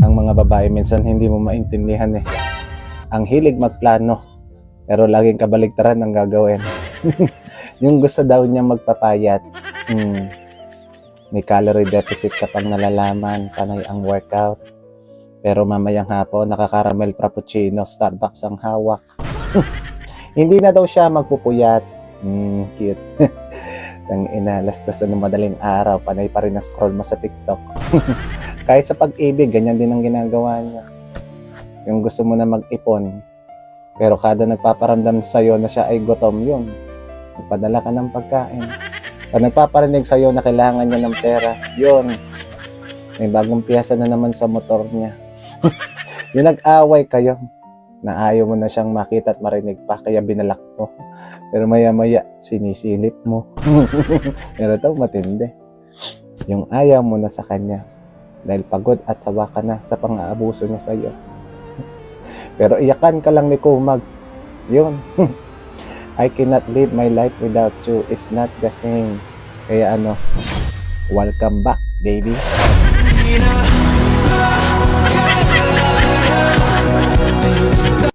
Ang mga babae minsan hindi mo maintindihan eh. Ang hilig magplano, pero laging kabaligtaran ang gagawin. Yung gusto daw niya magpapayat, may calorie deficit ka pang nalalaman, panay ang workout. Pero mamayang hapon, nakakaramel frappuccino, Starbucks ang hawak. Hindi na daw siya magpupuyat. Cute. Ang inalastas na ng madaling araw, panay pa rin ang scroll mo sa TikTok. Kahit sa pag-ibig, ganyan din ang ginagawa niya. Yung gusto mo na mag-ipon, pero kada nagpaparamdam sa'yo na siya ay gutom, yun, nagpadala ka ng pagkain. Pag nagpaparinig sa'yo na kailangan niya ng pera, yun, may bagong piyesa na naman sa motor niya. Yung nag-away kayo, na ayaw mo na siyang makita at marinig pa, kaya binalak mo. Pero maya-maya, sinisilip mo. Pero ito, matindi. Yung ayaw mo na sa kanya, dahil pagod at sawa ka na sa pang-aabuso niya sa'yo. Pero iyakan ka lang ni Kumag. Yun. I cannot live my life without you. It's not the same. Kaya welcome back, baby.